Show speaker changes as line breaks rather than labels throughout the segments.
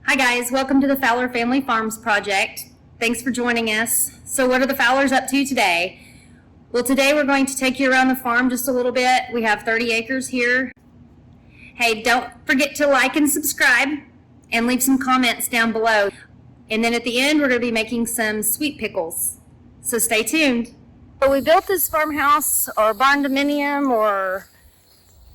Hi guys, welcome to the Fowler Family Farms project. Thanks for joining us. So what are the Fowlers up to today? Well, today we're going to take you around the farm just a little bit. We have 30 acres here. Hey, don't forget to like and subscribe and leave some comments down below. And then at the end, we're going to be making some sweet pickles. So stay tuned. So we built this farmhouse or Barndominium or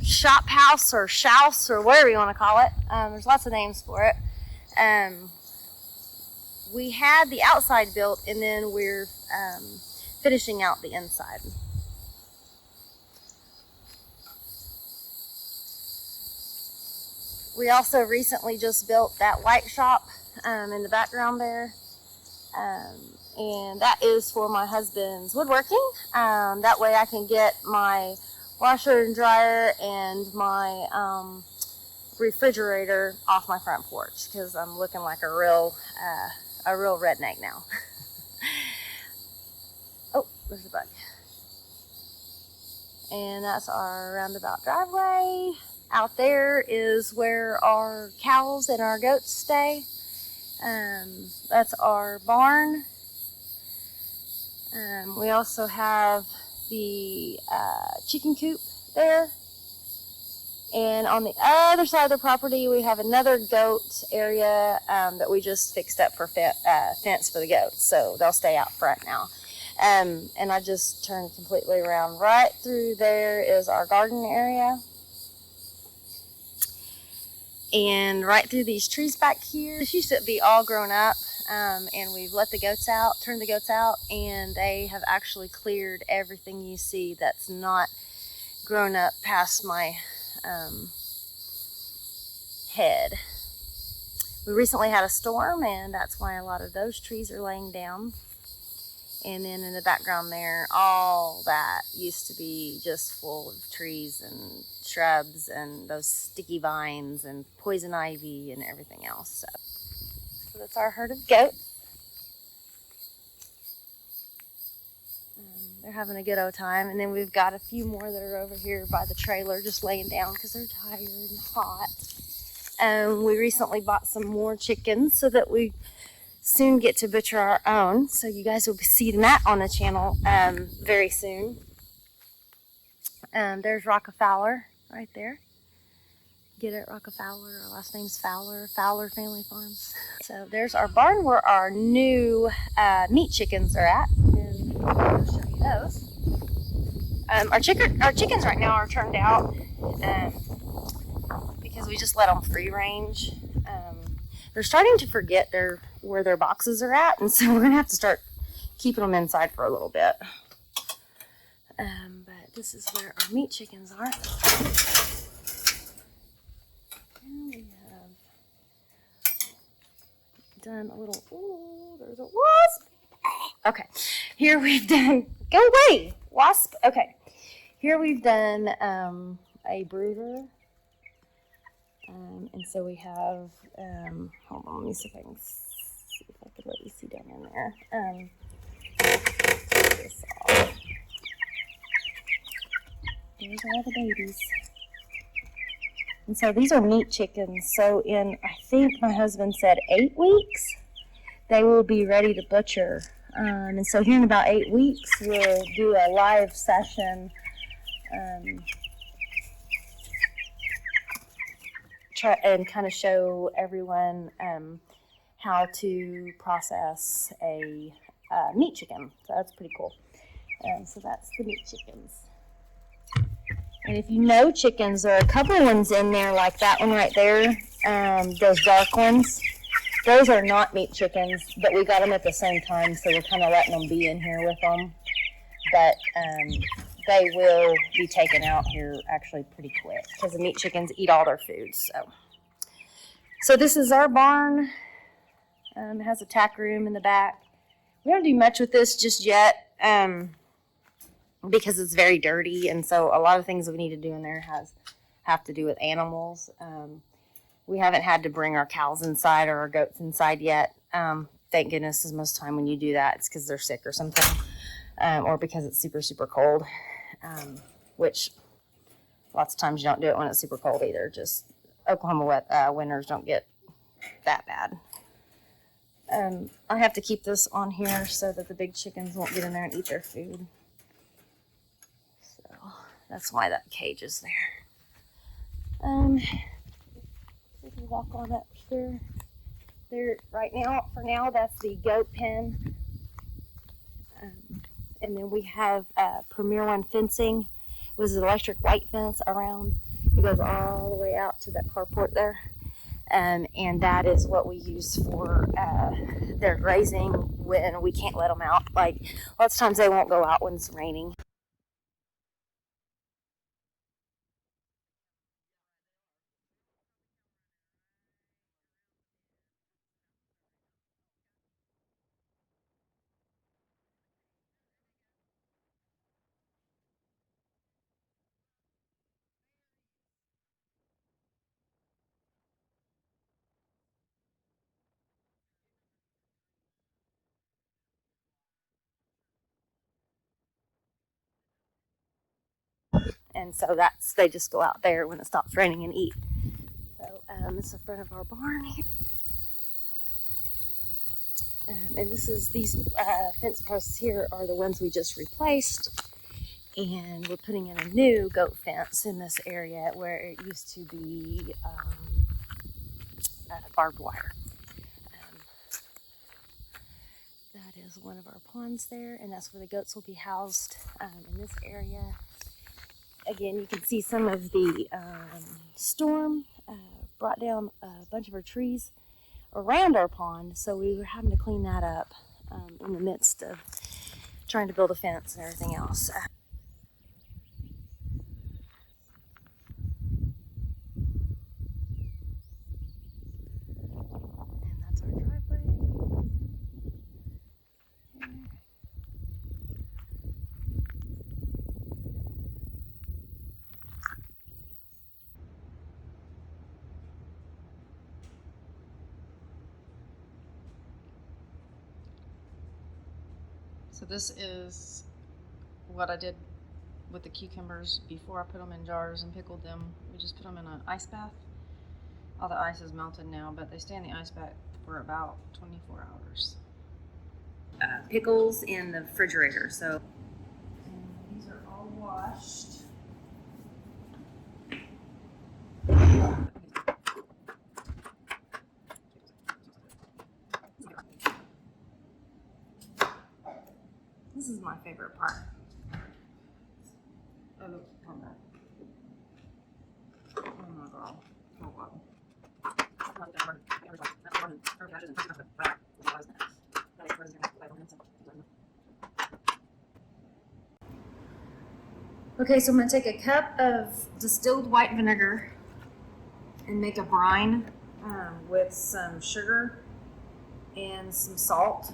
shop house or shouse or whatever you want to call it. There's lots of names for it. We had the outside built and then we're finishing out the inside. We also recently just built that white shop in the background there, and that is for my husband's woodworking. That way I can get my washer and dryer and my refrigerator off my front porch because I'm looking like a real redneck now. Oh, there's a bug. And that's our roundabout driveway. Out there is where our cows and our goats stay. That's our barn. We also have the chicken coop there. And on the other side of the property, we have another goat area that we just fixed up for fence for the goats. So they'll stay out front now. And I just turned completely around. Right through there is our garden area. And right through these trees back here, this used to be all grown up. And we've let the goats out, turned the goats out, and they have actually cleared everything you see that's not grown up past my head. We recently had a storm, and that's why a lot of those trees are laying down. And then in the background there, all that used to be just full of trees and shrubs and those sticky vines and poison ivy and everything else. So that's our herd of goats. They're having a good old time. And then we've got a few more that are over here by the trailer just laying down because they're tired and hot. We recently bought some more chickens so that we soon get to butcher our own. So you guys will be seeing that on the channel very soon. There's Fowler right there. Get it, Fowler. Our last name's Fowler. Fowler Family Farms. So there's our barn where our new meat chickens are at. And I'll show you those. Our chickens right now are turned out because we just let them free range. They're starting to forget where their boxes are at, and so we're gonna have to start keeping them inside for a little bit. But this is where our meat chickens are. And we have done a little. Ooh, there's a wasp. Okay, here we've done. Go away, wasp. Okay, here we've done a brooder. And so we have, hold on, let me see if I can let you see down in there. Take this off. There's all the babies. And so these are meat chickens. So in, I think my husband said 8 weeks, they will be ready to butcher. And so here in about 8 weeks, we'll do a live session. Try and kind of show everyone how to process a meat chicken. So that's pretty cool. So that's the meat chickens. And if you know chickens, there are a couple ones in there like that one right there, those dark ones. Those are not meat chickens, but we got them at the same time, so we're kind of letting them be in here with them. But they will be taken out here actually pretty quick because the meat chickens eat all their food. So this is our barn. It has a tack room in the back. We don't do much with this just yet because it's very dirty, and so a lot of things we need to do in there have to do with animals. We haven't had to bring our cows inside or our goats inside yet. Thank goodness, because most of the time when you do that, it's because they're sick or something. Or because it's super, super cold, which lots of times you don't do it when it's super cold either. Just Oklahoma winters don't get that bad. I have to keep this on here so that the big chickens won't get in there and eat their food. So that's why that cage is there. We can walk on up here. There, right now, for now, that's the goat pen. And then we have Premier One fencing. It was an electric white fence around. It goes all the way out to that carport there. And that is what we use for their grazing when we can't let them out. Like, lots of times they won't go out when it's raining. And so they just go out there when it stops raining and eat. So this is the front of our barn here. And these fence posts here are the ones we just replaced. And we're putting in a new goat fence in this area where it used to be barbed wire. That is one of our ponds there, and that's where the goats will be housed in this area. Again, you can see some of the storm brought down a bunch of our trees around our pond, so we were having to clean that up in the midst of trying to build a fence and everything else. And that's our driveway.
So this is what I did with the cucumbers before I put them in jars and pickled them. We just put them in an ice bath. All the ice is melted now, but they stay in the ice bath for about 24 hours.
Pickles in the refrigerator, so.
And these are all washed.
This is my favorite part.
Oh, look, come back. Oh my god. Oh god.
Okay, so I'm going to take a cup of distilled white vinegar and make a brine with some sugar and some salt.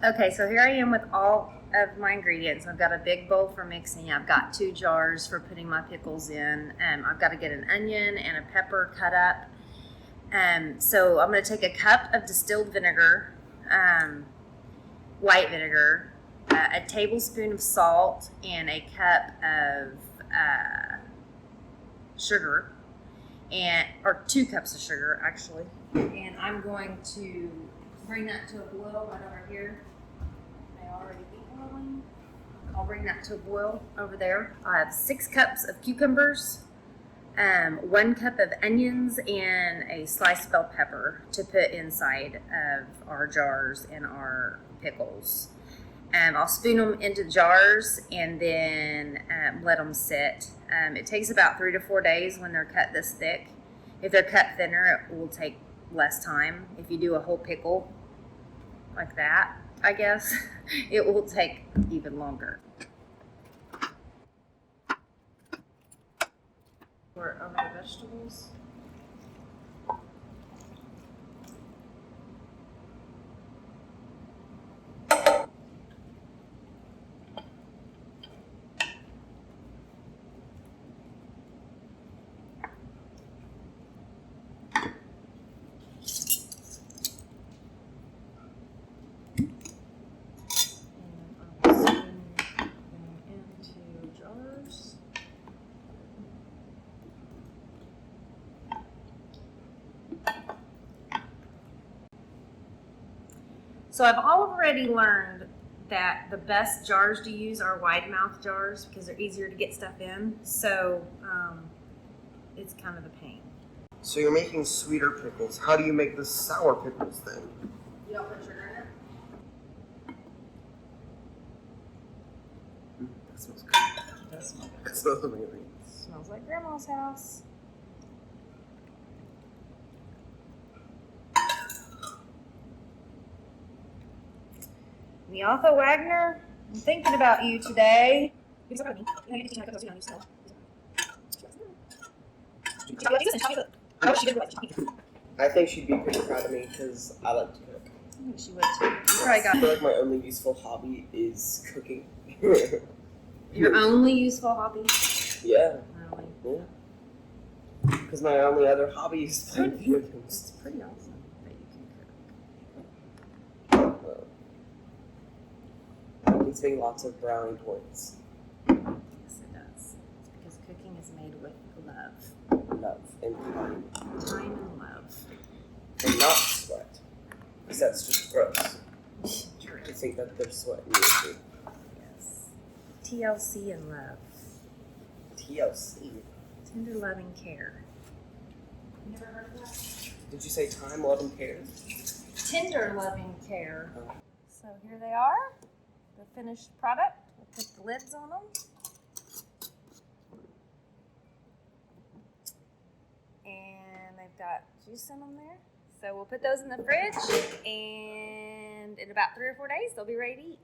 Okay, so here I am with all of my ingredients. I've got a big bowl for mixing. I've got 2 jars for putting my pickles in. I've got to get an onion and a pepper cut up. So I'm going to take a cup of distilled vinegar, white vinegar, a tablespoon of salt, and a cup of sugar, or 2 cups of sugar actually. And I'm going to bring that to a boil right over here. They already be boiling. I'll bring that to a boil over there. I have 6 cups of cucumbers, 1 cup of onions, and a sliced bell pepper to put inside of our jars and our pickles. I'll spoon them into jars and then let them sit. It takes about 3 to 4 days when they're cut this thick. If they're cut thinner, it will take less time. If you do a whole pickle like that, I guess, it will take even longer.
Pour it over the vegetables. So I've already learned that the best jars to use are wide mouth jars because they're easier to get stuff in. So it's kind of a pain.
So you're making sweeter pickles. How do you make the sour pickles then?
You don't put sugar in it?
That smells good.
It does smell good.
That smells amazing.
Smells like Grandma's house. Neotha Wagner, I'm thinking about you today.
I think she'd be pretty proud of me because I like to cook.
I think she would too. You probably
I
got
feel like my only useful hobby is cooking.
your only useful hobby.
Yeah.
Really?
Yeah. Because my only other hobby is playing video games.
It's pretty awesome that you can cook.
It gives me lots of brownie points.
Yes, it does. It's because cooking is made with love.
Love and time.
Time and love.
And not sweat. Because that's just gross.
True.
To think that there's sweat in your food.
Yes. TLC and love.
TLC.
Tender loving care. You never heard of that?
Did you say time, love, and care?
Tender loving care.
Oh.
So here they are, the finished product. We'll put the lids on them. And they've got juice in them there. So we'll put those in the fridge, and in about 3 or 4 days, they'll be ready to eat.